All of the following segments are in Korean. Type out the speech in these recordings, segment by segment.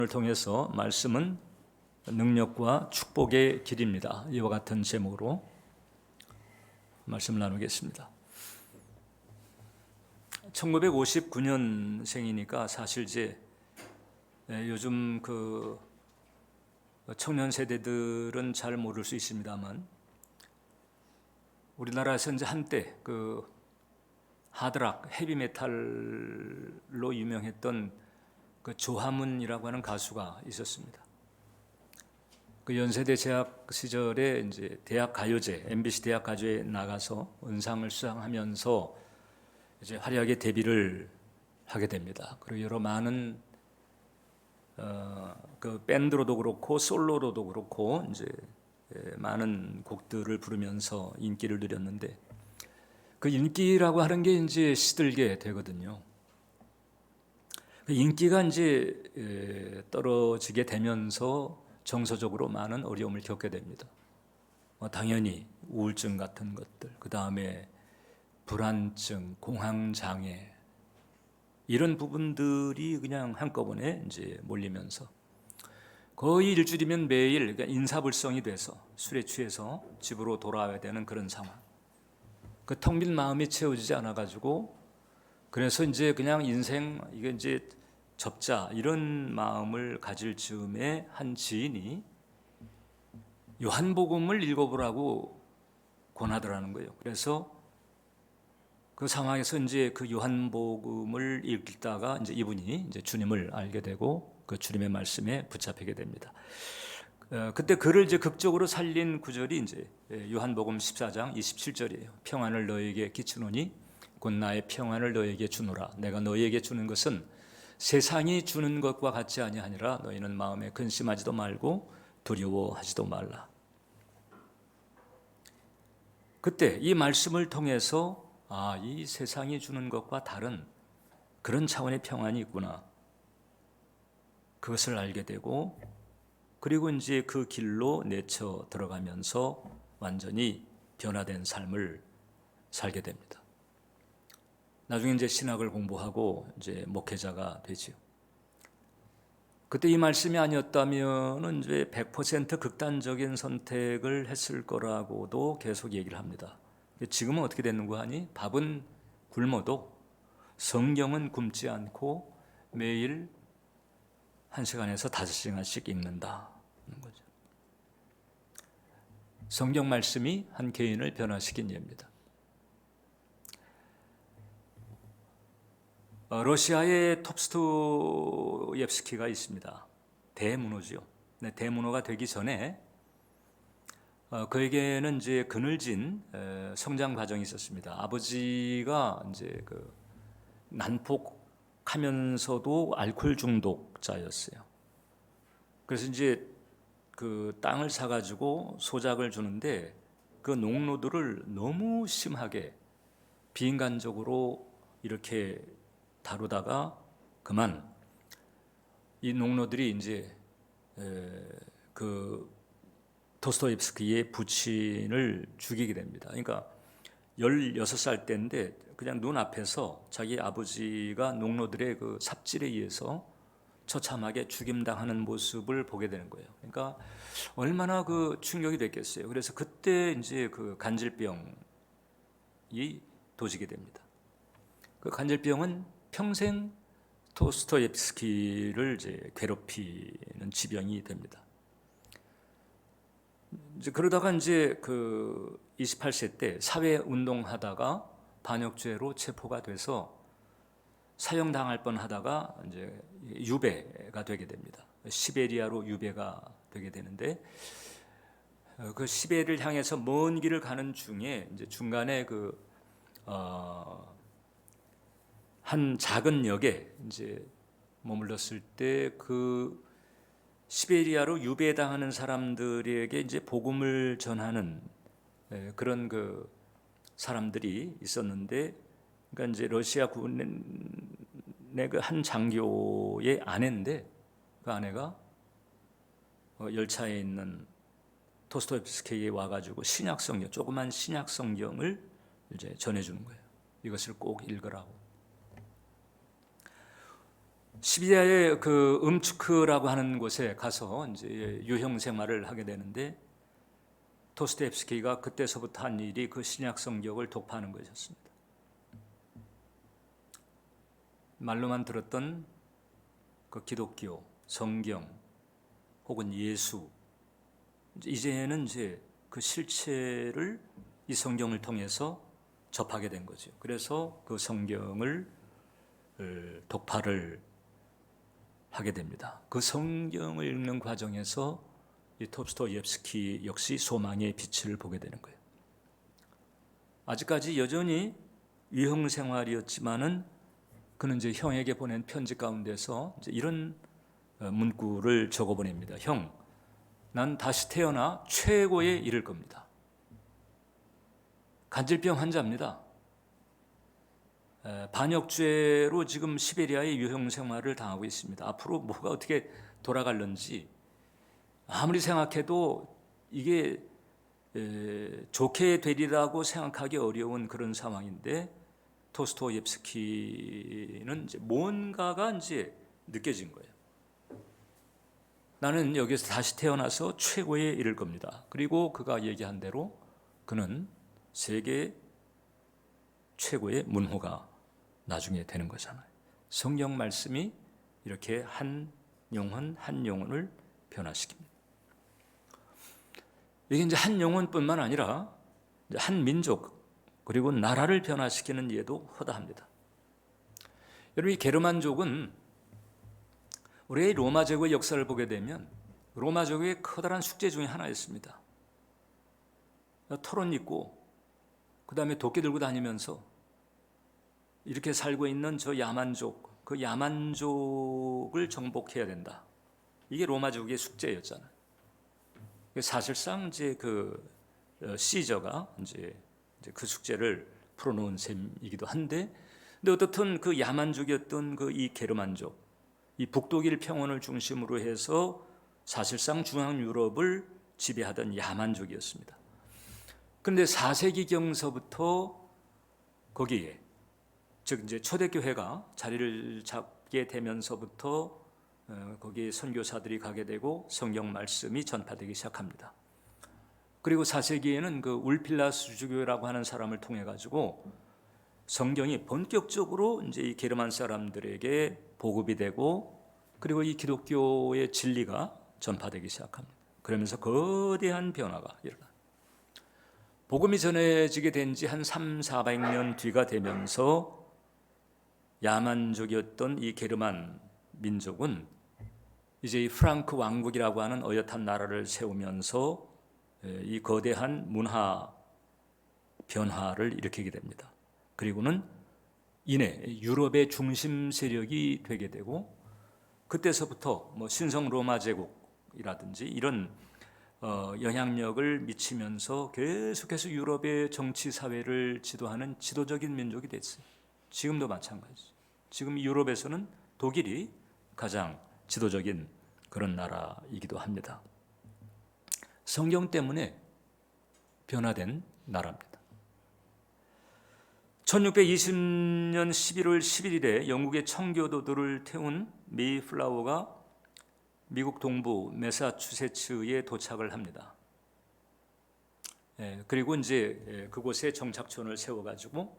을 통해서 말씀은 능력과 축복의 길입니다. 이와 같은 제목으로 말씀을 나누겠습니다. 1959년생이니까 사실 이제 요즘 그 청년 세대들은 잘 모를 수 있습니다만 우리나라에서 이제 한때 그 하드락 헤비메탈로 유명했던 그 조화문이라고 하는 가수가 있었습니다. 그 연세대 재학 시절에 이제 대학 가요제, MBC 대학 가요제에 나가서 은상을 수상하면서 이제 화려하게 데뷔를 하게 됩니다. 그리고 여러 많은 그 밴드로도 그렇고 솔로로도 그렇고 이제 많은 곡들을 부르면서 인기를 누렸는데 그 인기라고 하는 게 이제 시들게 되거든요. 인기가 이제 떨어지게 되면서 정서적으로 많은 어려움을 겪게 됩니다. 당연히 우울증 같은 것들, 그 다음에 불안증, 공황장애 이런 부분들이 그냥 한꺼번에 이제 몰리면서 거의 일주일이면 매일 인사불성이 돼서 술에 취해서 집으로 돌아와야 되는 그런 상황. 그 텅 빈 마음이 채워지지 않아 가지고 그래서 이제 그냥 인생 이게 이제 접자 이런 마음을 가질 즈음에 한 지인이 요한복음을 읽어보라고 권하더라는 거예요. 그래서 그 상황에서 이제 그 요한복음을 읽다가 이제 이분이 이제 주님을 알게 되고 그 주님의 말씀에 붙잡히게 됩니다. 그때 그를 이제 극적으로 살린 구절이 이제 요한복음 14장 27절이에요. 평안을 너에게 끼치노니 곧 나의 평안을 너에게 주노라. 내가 너에게 주는 것은 세상이 주는 것과 같지 아니하니라. 너희는 마음에 근심하지도 말고 두려워하지도 말라. 그때 이 말씀을 통해서 이 세상이 주는 것과 다른 그런 차원의 평안이 있구나. 그것을 알게 되고 그리고 이제 그 길로 내쳐 들어가면서 완전히 변화된 삶을 살게 됩니다. 나중에 이제 신학을 공부하고 이제 목회자가 되지요. 그때 이 말씀이 아니었다면은 이제 100% 극단적인 선택을 했을 거라고도 계속 얘기를 합니다. 지금은 어떻게 됐는고 하니 밥은 굶어도 성경은 굶지 않고 매일 1시간에서 5시간씩 읽는다는 거죠. 성경 말씀이 한 개인을 변화시킨 예입니다. 러시아에 톱스토옙스키가 있습니다. 대문호지요. 대문호가 되기 전에 그에게는 이제 그늘진 성장 과정이 있었습니다. 아버지가 이제 그 난폭하면서도 알코올 중독자였어요. 그래서 이제 그 땅을 사가지고 소작을 주는데 그 농노들을 너무 심하게 비인간적으로 이렇게 다루다가 그만 이 농노들이 이제 그 도스토옙스키의 부친을 죽이게 됩니다. 그러니까 16살 때인데 그냥 눈앞에서 자기 아버지가 농노들의 그 삽질에 의해서 처참하게 죽임당하는 모습을 보게 되는 거예요. 그러니까 얼마나 그 충격이 됐겠어요. 그래서 그때 이제 그 간질병이 도지게 됩니다. 그 간질병은 평생 도스토옙스키를 이제 괴롭히는 지병이 됩니다. 이제 그러다가 이제 그 28세 때 사회 운동하다가 반역죄로 체포가 돼서 사형당할 뻔하다가 이제 유배가 되게 됩니다. 시베리아로 유배가 되게 되는데 그 시베리아를 향해서 먼 길을 가는 중에 이제 중간에 한 작은 역에 이제 머물렀을 때 그 시베리아로 유배당하는 사람들에게 이제 복음을 전하는 그런 그 사람들이 있었는데, 그러니까 이제 러시아 군의 그 한 장교의 아내인데 그 아내가 열차에 있는 도스토옙스키에 와가지고 신약성경, 조그만 신약성경을 이제 전해주는 거예요. 이것을 꼭 읽으라고. 시리아의 그 음츠크라고 하는 곳에 가서 이제 유형 생활을 하게 되는데, 도스토옙스키가 그때서부터 한 일이 그 신약 성경을 독파하는 것이었습니다. 말로만 들었던 그 기독교, 성경 혹은 예수, 이제는 이제 그 실체를 이 성경을 통해서 접하게 된 거죠. 그래서 그 성경을 독파를 하게 됩니다. 그 성경을 읽는 과정에서 이 도스토옙스키 역시 소망의 빛을 보게 되는 거예요. 아직까지 여전히 유형 생활이었지만은 그는 이제 형에게 보낸 편지 가운데서 이제 이런 문구를 적어 보냅니다. 형, 난 다시 태어나 최고에 이를 겁니다. 간질병 환자입니다. 반역죄로 지금 시베리아의 유형 생활을 당하고 있습니다. 앞으로 뭐가 어떻게 돌아갈는지 아무리 생각해도 이게 좋게 되리라고 생각하기 어려운 그런 상황인데, 도스토옙스키는 이제 뭔가가 이제 느껴진 거예요. 나는 여기서 다시 태어나서 최고에 이를 겁니다. 그리고 그가 얘기한 대로 그는 세계 최고의 문호가 나중에 되는 거잖아요. 성경 말씀이 이렇게 한 영혼 한 영혼을 변화시킵니다. 이게 이제 한 영혼뿐만 아니라 한 민족 그리고 나라를 변화시키는 예도 허다합니다. 여러분, 이 게르만족은 우리의 로마 제국의 역사를 보게 되면 로마 제국의 커다란 숙제 중에 하나였습니다. 털옷 입고 그 다음에 도끼 들고 다니면서 이렇게 살고 있는 저 야만족, 그 야만족을 정복해야 된다. 이게 로마 제국의 숙제였잖아요. 사실상 이제 그 시저가 이제 그 숙제를 풀어놓은 셈이기도 한데, 근데 어떻든 그 야만족이었던 그 이 게르만족, 이 북독일 평원을 중심으로 해서 사실상 중앙 유럽을 지배하던 야만족이었습니다. 그런데 4세기경서부터 거기에, 즉 이제 초대교회가 자리를 잡게 되면서부터 거기에 선교사들이 가게 되고 성경 말씀이 전파되기 시작합니다. 그리고 4세기에는 그 울필라스 주교라고 하는 사람을 통해 가지고 성경이 본격적으로 이제 이 게르만 사람들에게 보급이 되고, 그리고 이 기독교의 진리가 전파되기 시작합니다. 그러면서 거대한 변화가 일어나. 복음이 전해지게 된 지 한 300~400년 뒤가 되면서 야만족이었던 이 게르만 민족은 이제 이 프랑크 왕국이라고 하는 어엿한 나라를 세우면서 이 거대한 문화 변화를 일으키게 됩니다. 그리고는 이내 유럽의 중심 세력이 되게 되고, 그때서부터 뭐 신성 로마 제국이라든지 이런 영향력을 미치면서 계속해서 유럽의 정치 사회를 지도하는 지도적인 민족이 됐어요. 지금도 마찬가지죠. 지금 유럽에서는 독일이 가장 지도적인 그런 나라이기도 합니다. 성경 때문에 변화된 나라입니다. 1620년 11월 11일에 영국의 청교도들을 태운 메이플라워가 미국 동부 매사추세츠에 도착을 합니다. 그리고 이제 그곳에 정착촌을 세워가지고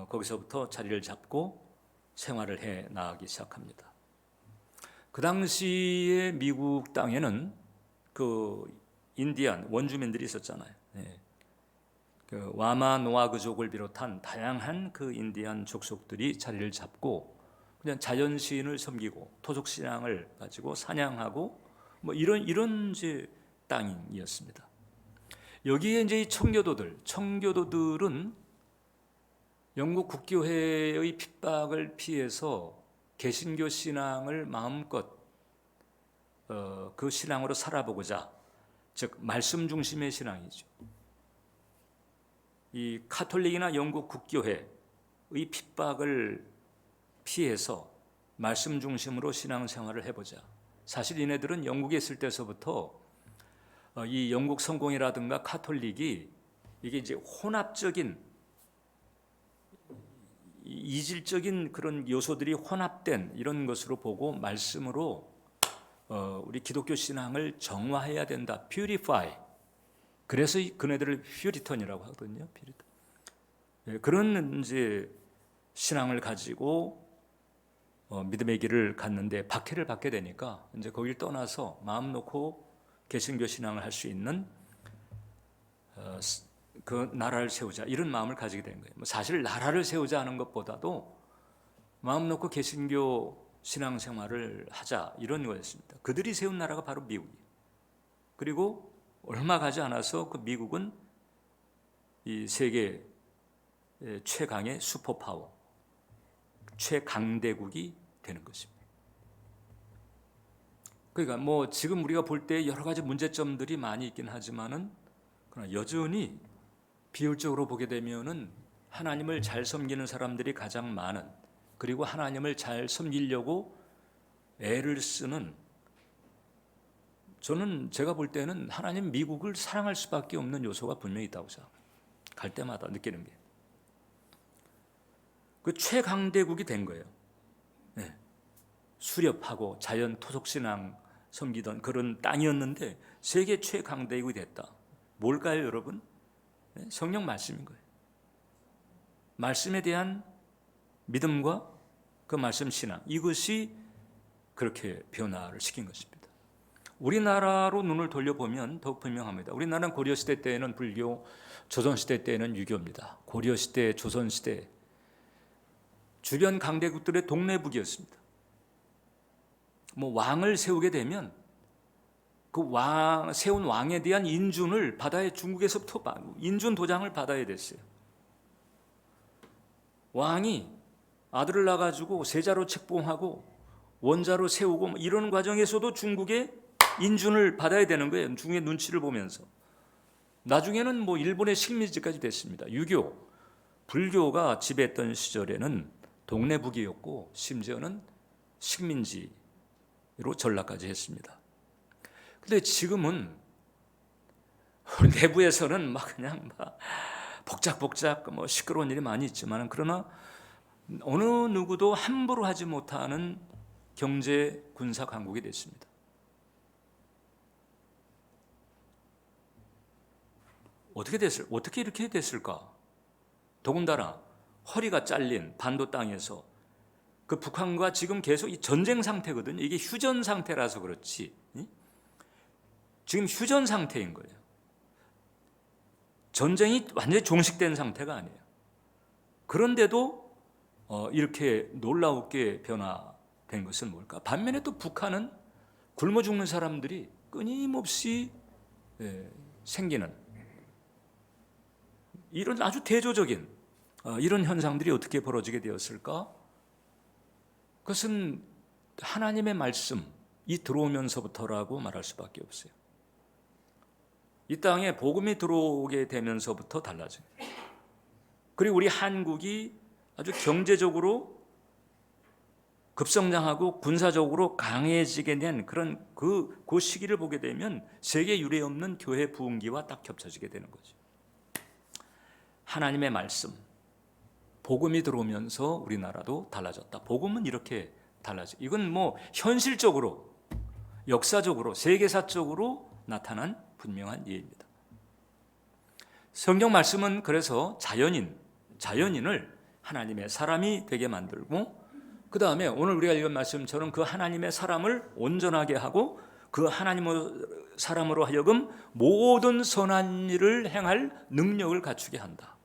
거기서부터 자리를 잡고 생활을 해 나가기 시작합니다. 그 당시에 미국 땅에는 그 인디안 원주민들이 있었잖아요. 그 와마노아그족을 비롯한 다양한 그 인디안 족속들이 자리를 잡고 그냥 자연시인을 섬기고 토속 신앙을 가지고 사냥하고 뭐 이런 이제 땅이었습니다. 여기에 이제 이 청교도들은 영국 국교회의 핍박을 피해서 개신교 신앙을 마음껏 그 신앙으로 살아보고자, 즉 말씀 중심의 신앙이죠. 이 카톨릭이나 영국 국교회의 핍박을 피해서 말씀 중심으로 신앙생활을 해보자. 사실 이네들은 영국에 있을 때서부터 이 영국 성공이라든가 카톨릭이 이게 이제 혼합적인 이질적인 그런 요소들이 혼합된 이런 것으로 보고 말씀으로 우리 기독교 신앙을 정화해야 된다. purify. 그래서 그네들을 퓨리턴이라고 하거든요. 퓨리턴. 그런 이제 신앙을 가지고 믿음의 길을 갔는데 박해를 받게 되니까 이제 거길 떠나서 마음 놓고 개신교 신앙을 할 수 있는 그 나라를 세우자 이런 마음을 가지게 된 거예요. 사실 나라를 세우자 하는 것보다도 마음 놓고 개신교 신앙생활을 하자 이런 거였습니다. 그들이 세운 나라가 바로 미국이에요. 그리고 얼마 가지 않아서 그 미국은 이 세계 최강의 슈퍼파워, 최강대국이 되는 것입니다. 그러니까 뭐 지금 우리가 볼 때 여러 가지 문제점들이 많이 있긴 하지만은 그러나 여전히 비율적으로 보게 되면은 하나님을 잘 섬기는 사람들이 가장 많은, 그리고 하나님을 잘 섬기려고 애를 쓰는, 저는 제가 볼 때는 하나님 미국을 사랑할 수밖에 없는 요소가 분명히 있다고 생각합니다. 갈 때마다 느끼는 게. 그 최강대국이 된 거예요. 네. 수렵하고 자연 토속신앙 섬기던 그런 땅이었는데 세계 최강대국이 됐다. 뭘까요, 여러분? 네? 성령 말씀인 거예요. 말씀에 대한 믿음과 그 말씀 신앙, 이것이 그렇게 변화를 시킨 것입니다. 우리나라로 눈을 돌려보면 더욱 분명합니다. 우리나라는 고려시대 때에는 불교, 조선시대 때에는 유교입니다. 고려시대, 조선시대 주변 강대국들의 동네북이었습니다. 뭐 왕을 세우게 되면 그 세운 왕에 대한 인준을 받아야, 중국에서부터 인준 도장을 받아야 됐어요. 왕이 아들을 낳아가지고 세자로 책봉하고 원자로 세우고 이런 과정에서도 중국의 인준을 받아야 되는 거예요. 중국의 눈치를 보면서. 나중에는 뭐 일본의 식민지까지 됐습니다. 유교, 불교가 지배했던 시절에는 동네북이었고 심지어는 식민지로 전락까지 했습니다. 근데 지금은 내부에서는 그냥 복작복작 시끄러운 일이 많이 있지만, 그러나 어느 누구도 함부로 하지 못하는 경제 군사 강국이 됐습니다. 어떻게 이렇게 됐을까? 더군다나 허리가 잘린 반도 땅에서 그 북한과 지금 계속 이 전쟁 상태거든요. 이게 휴전 상태라서 그렇지. 지금 휴전 상태인 거예요. 전쟁이 완전히 종식된 상태가 아니에요. 그런데도 이렇게 놀라웠게 변화된 것은 뭘까? 반면에 또 북한은 굶어 죽는 사람들이 끊임없이 생기는 이런 아주 대조적인 이런 현상들이 어떻게 벌어지게 되었을까? 그것은 하나님의 말씀이 들어오면서부터라고 말할 수밖에 없어요. 이 땅에 복음이 들어오게 되면서부터 달라져요. 그리고 우리 한국이 아주 경제적으로 급성장하고 군사적으로 강해지게 된 그런 그 시기를 보게 되면 세계 유례 없는 교회 부흥기와 딱 겹쳐지게 되는 거죠. 하나님의 말씀, 복음이 들어오면서 우리나라도 달라졌다. 복음은 이렇게 달라져. 이건 현실적으로, 역사적으로, 세계사적으로 나타난 분명한 예입니다. 성경 말씀은 그래서 자연인을 하나님의 사람이 되게 만들고, 그 다음에 오늘 우리가 읽은 말씀처럼 그 하나님의 사람을 온전하게 하고 그 하나님의 사람으로 하여금 모든 선한 일을 행할 능력을 갖추게 한다.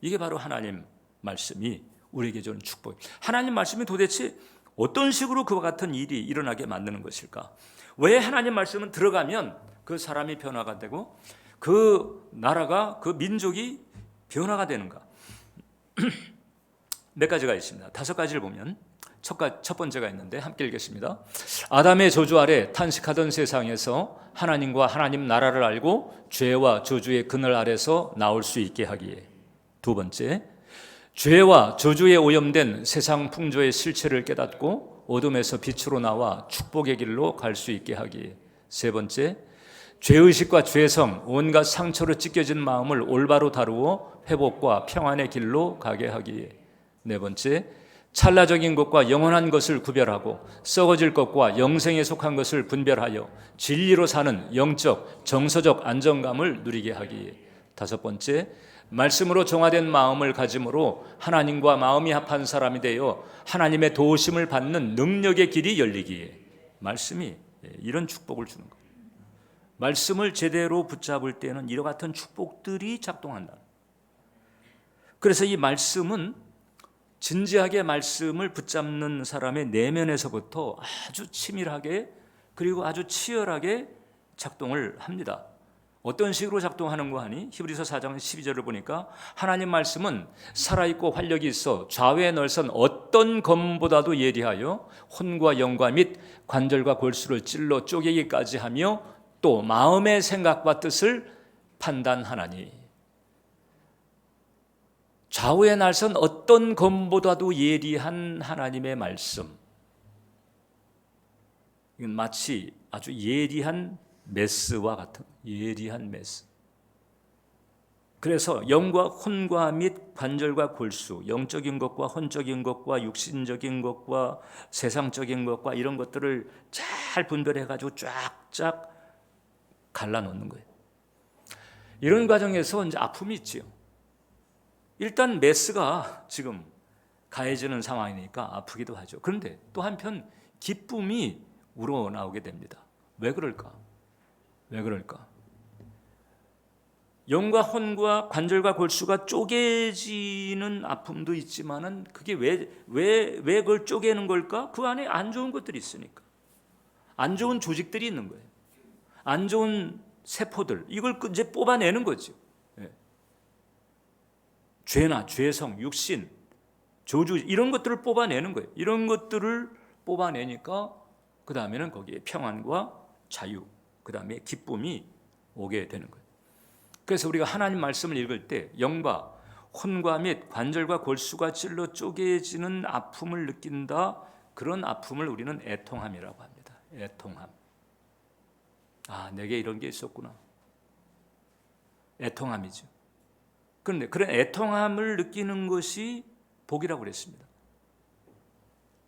이게 바로 하나님 말씀이 우리에게 주는 축복입니다. 하나님 말씀이 도대체 어떤 식으로 그와 같은 일이 일어나게 만드는 것일까? 왜 하나님 말씀은 들어가면 그 사람이 변화가 되고 그 나라가, 그 민족이 변화가 되는가? 몇 가지가 있습니다. 5가지를 보면 첫 번째가 있는데 함께 읽겠습니다. 아담의 저주 아래 탄식하던 세상에서 하나님과 하나님 나라를 알고 죄와 저주의 그늘 아래서 나올 수 있게 하기에. 두 번째, 죄와 저주에 오염된 세상 풍조의 실체를 깨닫고 어둠에서 빛으로 나와 축복의 길로 갈 수 있게 하기에. 세 번째, 죄의식과 죄성, 온갖 상처로 찢겨진 마음을 올바로 다루어 회복과 평안의 길로 가게 하기에. 네 번째, 찰나적인 것과 영원한 것을 구별하고 썩어질 것과 영생에 속한 것을 분별하여 진리로 사는 영적, 정서적 안정감을 누리게 하기에. 다섯 번째, 말씀으로 정화된 마음을 가짐으로 하나님과 마음이 합한 사람이 되어 하나님의 도우심을 받는 능력의 길이 열리기에. 말씀이 이런 축복을 주는 거예요. 말씀을 제대로 붙잡을 때는 이와 같은 축복들이 작동한다. 그래서 이 말씀은 진지하게 말씀을 붙잡는 사람의 내면에서부터 아주 치밀하게 그리고 아주 치열하게 작동을 합니다. 어떤 식으로 작동하는가 하니 히브리서 4장 12절을 보니까 하나님 말씀은 살아있고 활력이 있어 좌우에 널선 어떤 검보다도 예리하여 혼과 영과 및 관절과 골수를 찔러 쪼개기까지 하며 또 마음의 생각과 뜻을 판단하나니. 좌우에 날선 어떤 검보다도 예리한 하나님의 말씀, 이건 마치 아주 예리한 메스와 같은 예리한 메스. 그래서 영과 혼과 및 관절과 골수, 영적인 것과 혼적인 것과 육신적인 것과 세상적인 것과 이런 것들을 잘 분별해가지고 쫙쫙 갈라놓는 거예요. 이런 과정에서 이제 아픔이 있지요. 일단 메스가 지금 가해지는 상황이니까 아프기도 하죠. 그런데 또 한편 기쁨이 우러나오게 됩니다. 왜 그럴까? 왜 그럴까? 영과 혼과 관절과 골수가 쪼개지는 아픔도 있지만은 그게 왜 그걸 쪼개는 걸까? 그 안에 안 좋은 것들이 있으니까. 안 좋은 조직들이 있는 거예요. 안 좋은 세포들, 이걸 이제 뽑아내는 거죠. 예. 죄나 죄성, 육신, 저주 이런 것들을 뽑아내는 거예요. 이런 것들을 뽑아내니까 그 다음에는 거기에 평안과 자유, 그 다음에 기쁨이 오게 되는 거예요. 그래서 우리가 하나님 말씀을 읽을 때 영과 혼과 및 관절과 골수가 찔러 쪼개지는 아픔을 느낀다. 그런 아픔을 우리는 애통함이라고 합니다. 애통함. 아, 내게 이런 게 있었구나. 애통함이죠. 그런데 그런 애통함을 느끼는 것이 복이라고 그랬습니다.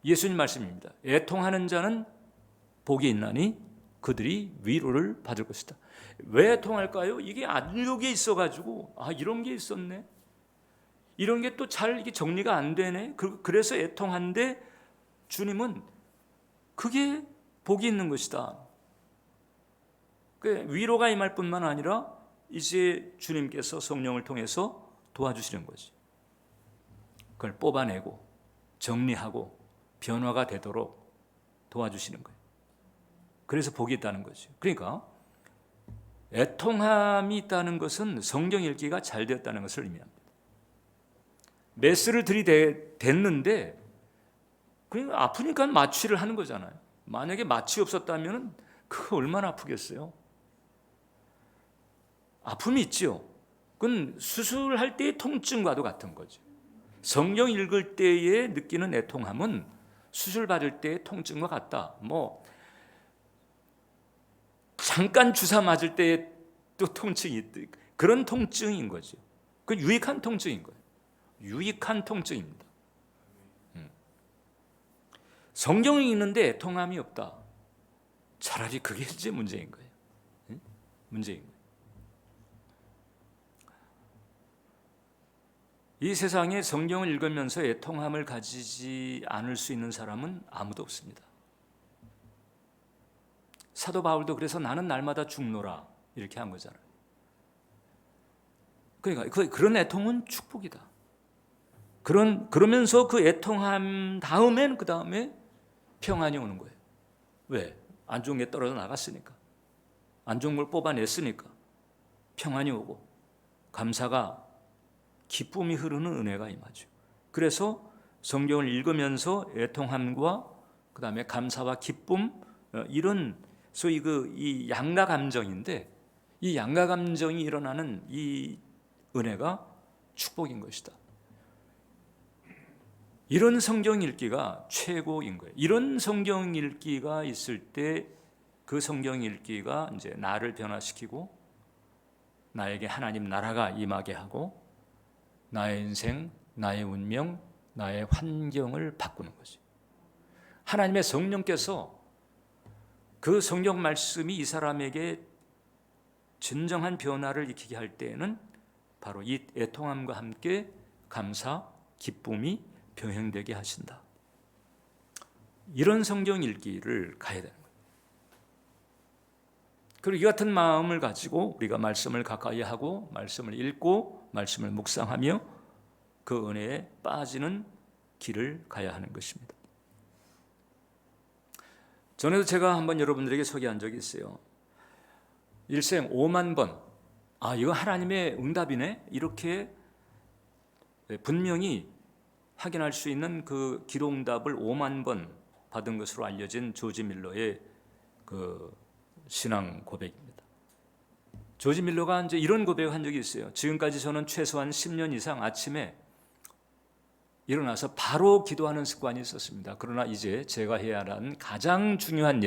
예수님 말씀입니다. 애통하는 자는 복이 있나니 그들이 위로를 받을 것이다. 왜 애통할까요? 이게 안 좋은 게 있어가지고 이런 게 있었네. 이런 게 또 잘 이게 정리가 안 되네. 그래서 애통한데 주님은 그게 복이 있는 것이다. 위로가 임할 뿐만 아니라 이제 주님께서 성령을 통해서 도와주시는 거지. 그걸 뽑아내고 정리하고 변화가 되도록 도와주시는 거예요. 그래서 복이 있다는 거죠. 그러니까 애통함이 있다는 것은 성경 읽기가 잘 되었다는 것을 의미합니다. 메스를 들이댔는데 그냥 아프니까 마취를 하는 거잖아요. 만약에 마취 없었다면 그거 얼마나 아프겠어요? 아픔이 있죠. 그건 수술할 때의 통증과도 같은 거죠. 성경 읽을 때에 느끼는 애통함은 수술 받을 때의 통증과 같다. 잠깐 주사 맞을 때에 또 통증이 있다. 그런 통증인 거죠. 그 유익한 통증인 거예요. 유익한 통증입니다. 성경을 읽는데 애통함이 없다. 차라리 그게 이제 문제인 거예요. 문제인 거예요. 이 세상에 성경을 읽으면서 애통함을 가지지 않을 수 있는 사람은 아무도 없습니다. 사도 바울도 그래서 나는 날마다 죽노라 이렇게 한 거잖아요. 그러니까 그런 애통은 축복이다. 그러면서 그 애통함 다음엔 그 다음에 평안이 오는 거예요. 왜? 안 좋은 게 떨어져 나갔으니까. 안 좋은 걸 뽑아냈으니까 평안이 오고 감사가 기쁨이 흐르는 은혜가 임하죠. 그래서 성경을 읽으면서 애통함과 그 다음에 감사와 기쁨 이런 소위 이 양가 감정인데 이 양가 감정이 일어나는 이 은혜가 축복인 것이다. 이런 성경 읽기가 최고인 거예요. 이런 성경 읽기가 있을 때 그 성경 읽기가 이제 나를 변화시키고 나에게 하나님 나라가 임하게 하고 나의 인생, 나의 운명, 나의 환경을 바꾸는 거지. 하나님의 성령께서 그 성경 말씀이 이 사람에게 진정한 변화를 일으키게 할 때에는 바로 이 애통함과 함께 감사, 기쁨이 병행되게 하신다. 이런 성경 읽기를 가야 되는 거예요. 그리고 이 같은 마음을 가지고 우리가 말씀을 가까이 하고 말씀을 읽고 말씀을 묵상하며 그 은혜에 빠지는 길을 가야 하는 것입니다. 전에도 제가 한번 여러분들에게 소개한 적이 있어요. 일생 5만 번, 이거 하나님의 응답이네, 이렇게 분명히 확인할 수 있는 그 기도 응답을 5만 번 받은 것으로 알려진 조지 밀러의 그 신앙 고백입니다. 조지 밀러가 이제 이런 고백을 한 적이 있어요. 지금까지 저는 최소한 10년 이상 아침에 일어나서 바로 기도하는 습관이 있었습니다. 그러나 이제 제가 해야 하는 가장 중요한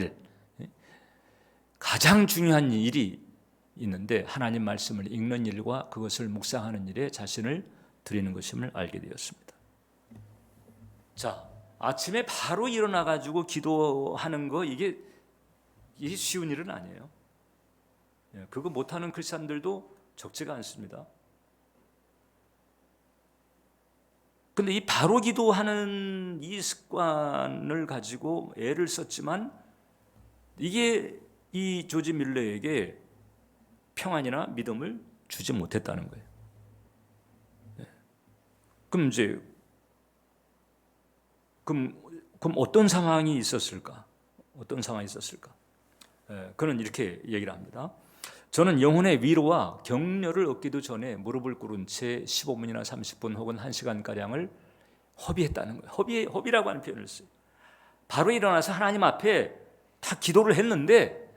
일이 있는데 하나님 말씀을 읽는 일과 그것을 묵상하는 일에 자신을 드리는 것임을 알게 되었습니다. 자, 아침에 바로 일어나 가지고 기도하는 거 이게 쉬운 일은 아니에요. 그거 못하는 크리스찬들도 적지가 않습니다. 근데 이 바로 기도하는 이 습관을 가지고 애를 썼지만 이게 이 조지 밀러에게 평안이나 믿음을 주지 못했다는 거예요. 그럼 어떤 상황이 있었을까? 그는 이렇게 얘기를 합니다. 저는 영혼의 위로와 격려를 얻기도 전에 무릎을 꿇은 채 15분이나 30분 혹은 1시간가량을 허비했다는 거예요. 허비라고 하는 표현을 써요. 바로 일어나서 하나님 앞에 다 기도를 했는데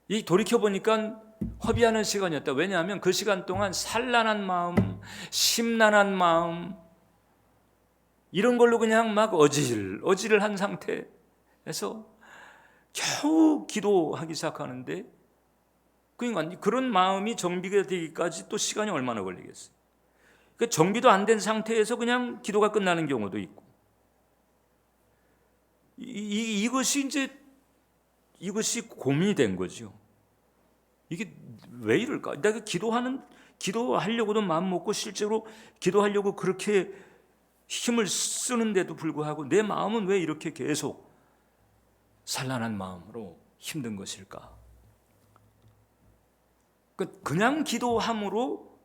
이 돌이켜보니까 허비하는 시간이었다. 왜냐하면 그 시간 동안 산란한 마음, 심란한 마음 이런 걸로 그냥 막 어질을 한 상태에서 겨우 기도하기 시작하는데 그러니까 그런 마음이 정비가 되기까지 또 시간이 얼마나 걸리겠어요. 그러니까 정비도 안 된 상태에서 그냥 기도가 끝나는 경우도 있고 이것이 고민이 된 거죠. 이게 왜 이럴까? 내가 기도하려고도 마음 먹고 실제로 기도하려고 그렇게 힘을 쓰는데도 불구하고 내 마음은 왜 이렇게 계속 산란한 마음으로 힘든 것일까? 그냥 기도함으로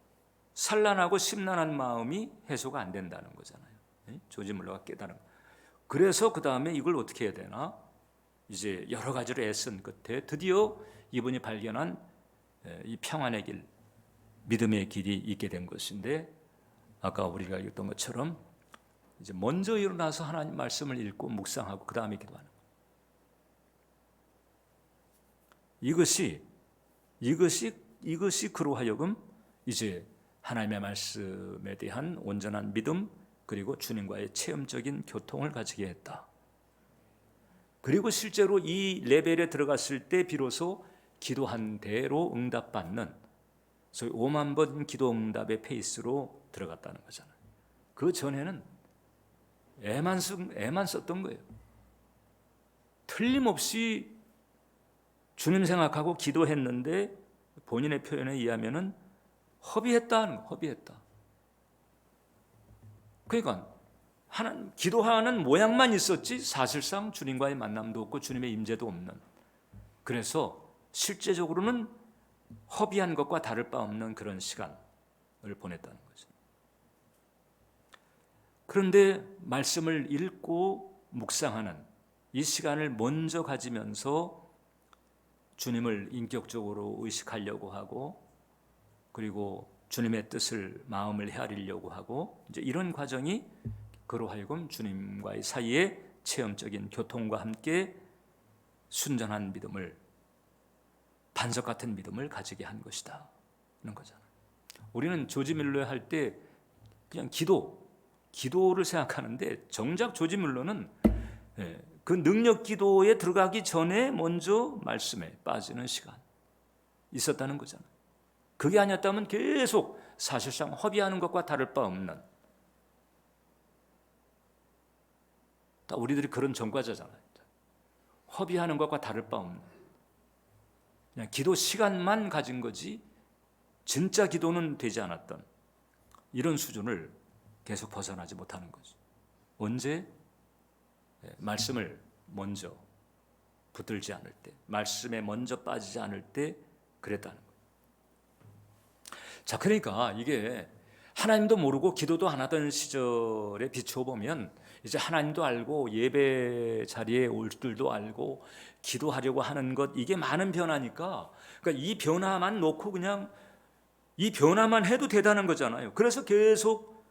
산란하고 심란한 마음이 해소가 안 된다는 거잖아요. 조지 밀러가 깨달은 거. 그래서 그 다음에 이걸 어떻게 해야 되나? 이제 여러 가지로 애쓴 끝에 드디어 이분이 발견한 이 평안의 길, 믿음의 길이 있게 된 것인데 아까 우리가 읽었던 것처럼 이제 먼저 일어나서 하나님 말씀을 읽고 묵상하고 그 다음에 기도하는 거예요. 이것이 그로 하여금 이제 하나님의 말씀에 대한 온전한 믿음 그리고 주님과의 체험적인 교통을 가지게 했다. 그리고 실제로 이 레벨에 들어갔을 때 비로소 기도한 대로 응답받는 소위 5만 번 기도 응답의 페이스로 들어갔다는 거잖아요. 그 전에는 애만 썼던 거예요. 틀림없이 주님 생각하고 기도했는데 본인의 표현에 의하면은 허비했다. 그러니까 기도하는 모양만 있었지 사실상 주님과의 만남도 없고 주님의 임재도 없는, 그래서 실제적으로는 허비한 것과 다를 바 없는 그런 시간을 보냈다는 거죠. 그런데 말씀을 읽고 묵상하는 이 시간을 먼저 가지면서 주님을 인격적으로 의식하려고 하고 그리고 주님의 뜻을 마음을 헤아리려고 하고 이제 이런 과정이 그로 하여금 주님과의 사이에 체험적인 교통과 함께 순전한 믿음을, 반석 같은 믿음을 가지게 한 것이다 는 거잖아요. 우리는 조지 밀러 할 때 그냥 기도를 생각하는데 정작 조지 밀러는 그 능력 기도에 들어가기 전에 먼저 말씀에 빠지는 시간 있었다는 거잖아요. 그게 아니었다면 계속 사실상 허비하는 것과 다를 바 없는, 우리들이 그런 전과자잖아요. 허비하는 것과 다를 바 없는, 그냥 기도 시간만 가진 거지 진짜 기도는 되지 않았던 이런 수준을 계속 벗어나지 못하는 거죠. 언제? 말씀을 먼저 붙들지 않을 때, 말씀에 먼저 빠지지 않을 때 그랬다는 거예요. 자, 그러니까 이게 하나님도 모르고 기도도 안 하던 시절에 비추어 보면 이제 하나님도 알고 예배 자리에 올 줄도 알고 기도하려고 하는 것, 이게 많은 변화니까, 그러니까 이 변화만 놓고 그냥 이 변화만 해도 되다는 거잖아요. 그래서 계속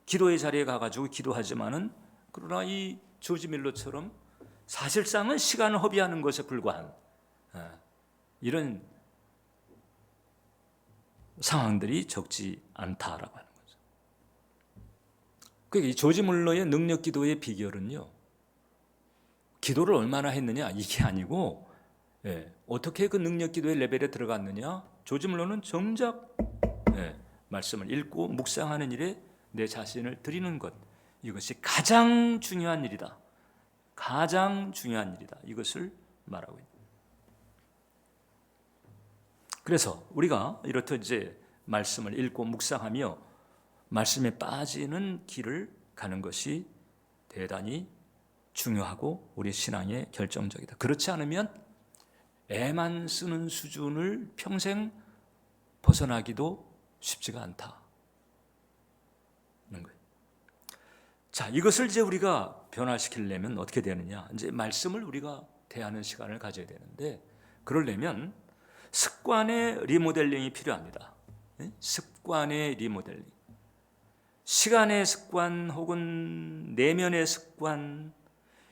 기도의 자리에 가가지고 기도하지만은, 그러나 이 조지 밀러처럼 사실상은 시간을 허비하는 것에 불과한 이런 상황들이 적지 않다라고 하는 거죠. 그러니까 이 조지 밀러의 능력 기도의 비결은요, 기도를 얼마나 했느냐 이게 아니고, 어떻게 그 능력 기도의 레벨에 들어갔느냐. 조지 밀러는 정작 말씀을 읽고 묵상하는 일에 내 자신을 드리는 것, 이것이 가장 중요한 일이다. 가장 중요한 일이다. 이것을 말하고 있다. 그래서 우리가 이렇듯 이제 말씀을 읽고 묵상하며 말씀에 빠지는 길을 가는 것이 대단히 중요하고 우리 신앙에 결정적이다. 그렇지 않으면 애만 쓰는 수준을 평생 벗어나기도 쉽지가 않다는 거예요. 자, 이것을 이제 우리가 변화시키려면 어떻게 되느냐? 이제 말씀을 우리가 대하는 시간을 가져야 되는데, 그러려면 습관의 리모델링이 필요합니다. 습관의 리모델링. 시간의 습관 혹은 내면의 습관,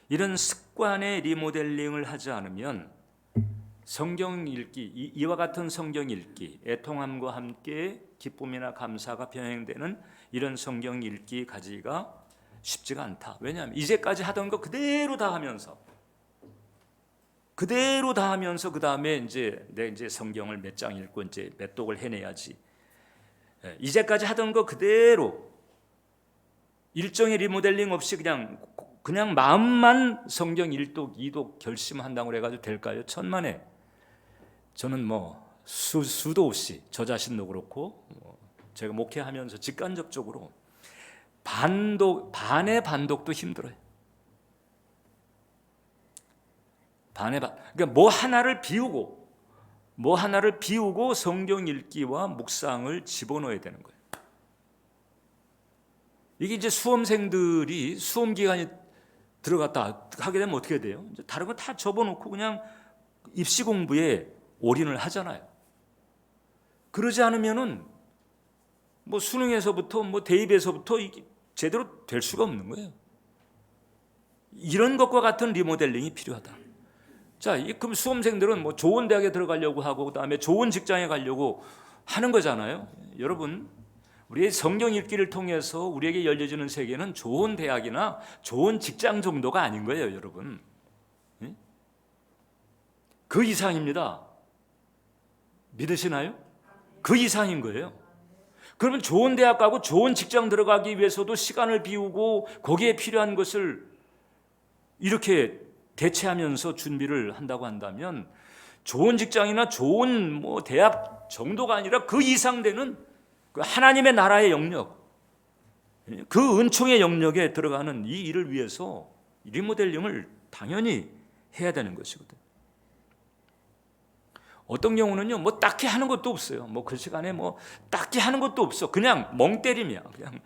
이런 습관의 리모델링을 하지 않으면 성경 읽기, 이와 같은 성경 읽기, 애통함과 함께 기쁨이나 감사가 병행되는 이런 성경 읽기 가지기가 쉽지가 않다. 왜냐하면 이제까지 하던 거 그대로 다 하면서 그 다음에 이제 성경을 몇 장 읽고 이제 몇 독을 해내야지. 이제까지 하던 거 그대로 일정의 리모델링 없이 그냥 마음만 성경 1독, 2독 결심한다고 해가지고 될까요? 천만에. 저는 뭐 수도 없이 저 자신도 그렇고 제가 목회하면서 직간접적으로 반의 반독도 힘들어요. 그러니까 뭐 하나를 비우고 성경 읽기와 묵상을 집어넣어야 되는 거예요. 이게 이제 수험생들이 수험 기간이 들어갔다 하게 되면 어떻게 돼요? 이제 다른 거 다 접어놓고 그냥 입시 공부에 올인을 하잖아요. 그러지 않으면은 뭐 수능에서부터 뭐 대입에서부터 이게 제대로 될 수가 없는 거예요. 이런 것과 같은 리모델링이 필요하다. 자, 그럼 수험생들은 뭐 좋은 대학에 들어가려고 하고 그다음에 좋은 직장에 가려고 하는 거잖아요. 여러분, 우리의 성경 읽기를 통해서 우리에게 열려지는 세계는 좋은 대학이나 좋은 직장 정도가 아닌 거예요, 여러분. 그 이상입니다. 믿으시나요? 그 이상인 거예요. 그러면 좋은 대학 가고 좋은 직장 들어가기 위해서도 시간을 비우고 거기에 필요한 것을 이렇게 대체하면서 준비를 한다고 한다면 좋은 직장이나 좋은 뭐 대학 정도가 아니라 그 이상 되는 그 하나님의 나라의 영역, 그 은총의 영역에 들어가는 이 일을 위해서 리모델링을 당연히 해야 되는 것이거든요. 어떤 경우는요, 뭐 딱히 하는 것도 없어요. 뭐 그 시간에 뭐 딱히 하는 것도 없어. 그냥 멍 때림이야. 그냥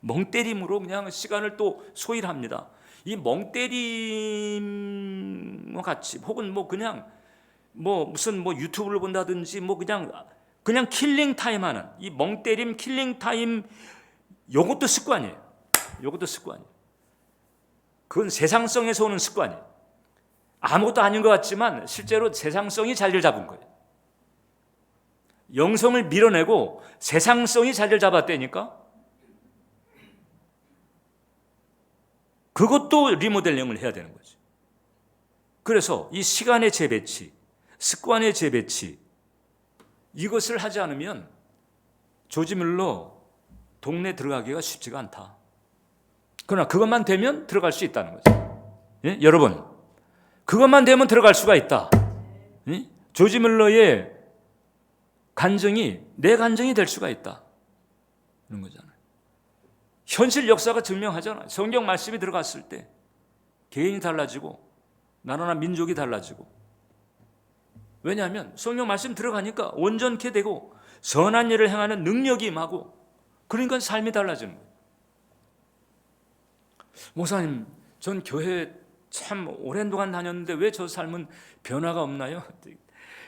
멍 때림으로 그냥 시간을 또 소일합니다. 이 멍 때림과 같이 혹은 뭐 그냥 뭐 무슨 뭐 유튜브를 본다든지 뭐 그냥 킬링 타임 하는 이 멍 때림 킬링 타임, 요것도 습관이에요. 요것도 습관이에요. 그건 세상성에서 오는 습관이에요. 아무것도 아닌 것 같지만 실제로 세상성이 자리를 잡은 거예요. 영성을 밀어내고 세상성이 자리를 잡았다니까. 그것도 리모델링을 해야 되는 거죠. 그래서 이 시간의 재배치, 습관의 재배치, 이것을 하지 않으면 조지 밀러 동네 들어가기가 쉽지가 않다. 그러나 그것만 되면 들어갈 수 있다는 거죠. 예? 여러분, 그것만 되면 들어갈 수가 있다. 예? 조지 밀러의 간증이 내 간증이 될 수가 있다. 그런 거잖아요. 현실 역사가 증명하잖아요. 성경 말씀이 들어갔을 때 개인이 달라지고 나라나 민족이 달라지고. 왜냐하면 성경 말씀 들어가니까 온전케 되고 선한 일을 행하는 능력이 임하고, 그러니까 삶이 달라지는 거예요. 목사님, 전 교회 참 오랜 동안 다녔는데 왜 저 삶은 변화가 없나요?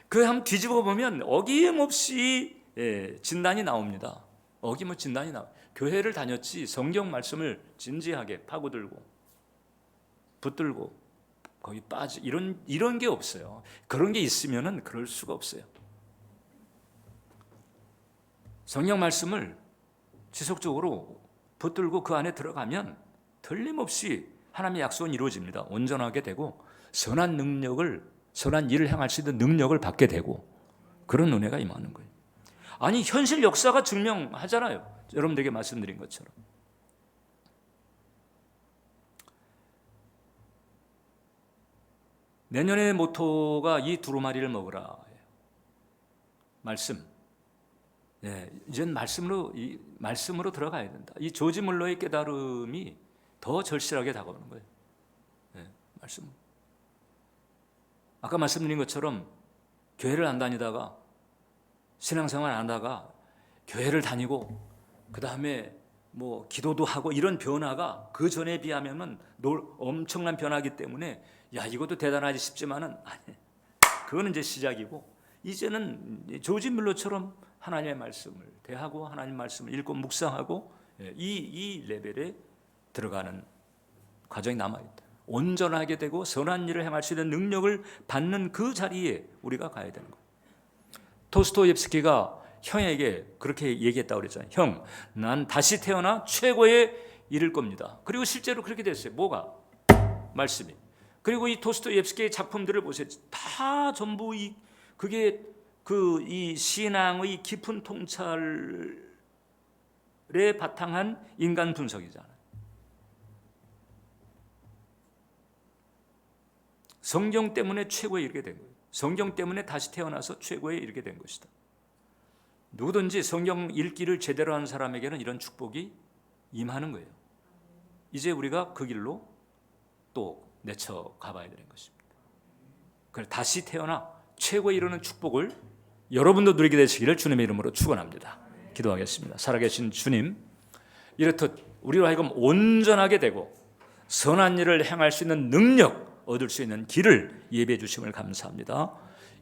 그 한번 뒤집어 보면 어김없이 진단이 나옵니다. 어김없이 진단이 나와요. 교회를 다녔지 성경 말씀을 진지하게 파고들고 붙들고 거기 빠지 이런 게 없어요. 그런 게 있으면은 그럴 수가 없어요. 성경 말씀을 지속적으로 붙들고 그 안에 들어가면 틀림없이 하나님의 약속은 이루어집니다. 온전하게 되고 선한 일을 행할 수 있는 능력을 받게 되고, 그런 은혜가 임하는 거예요. 아니, 현실 역사가 증명하잖아요. 여러분들에게 말씀드린 것처럼. 내년의 모토가 이 두루마리를 먹으라. 말씀. 이젠 말씀으로 들어가야 된다. 이 조지 밀러의 깨달음이 더 절실하게 다가오는 거예요. 말씀. 아까 말씀드린 것처럼 교회를 안 다니다가 신앙생활 안 하다가 교회를 다니고 그 다음에 뭐 기도도 하고, 이런 변화가 그 전에 비하면은 엄청난 변화이기 때문에 야, 이것도 대단하지 싶지만은 아니, 그거는 이제 시작이고, 이제는 조지 밀러처럼 하나님의 말씀을 대하고 하나님 말씀을 읽고 묵상하고 이 레벨에 들어가는 과정이 남아있다. 온전하게 되고 선한 일을 행할 수 있는 능력을 받는 그 자리에 우리가 가야 되는 거예요. 도스토옙스키가 형에게 그렇게 얘기했다고 그랬잖아요. 형, 난 다시 태어나 최고에 이를 겁니다. 그리고 실제로 그렇게 됐어요. 뭐가? 말씀이. 그리고 이 도스토옙스키의 작품들을 보세요. 다 전부 그게 이 신앙의 깊은 통찰에 바탕한 인간 분석이잖아요. 성경 때문에 최고에 이르게 된 거예요. 성경 때문에 다시 태어나서 최고에 이르게 된 것이다. 누구든지 성경 읽기를 제대로 하는 사람에게는 이런 축복이 임하는 거예요. 이제 우리가 그 길로 또 내쳐 가봐야 되는 것입니다. 그래서 다시 태어나 최고에 이르는 축복을 여러분도 누리게 되시기를 주님의 이름으로 축원합니다. 기도하겠습니다. 살아계신 주님, 이렇듯 우리로 하여금 온전하게 되고 선한 일을 행할 수 있는 능력 얻을 수 있는 길을 예배해 주심을 감사합니다.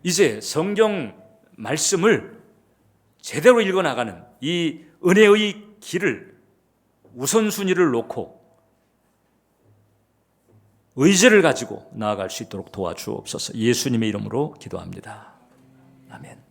이제 성경 말씀을 제대로 읽어나가는 이 은혜의 길을 우선순위를 놓고 의지를 가지고 나아갈 수 있도록 도와주옵소서. 예수님의 이름으로 기도합니다. 아멘.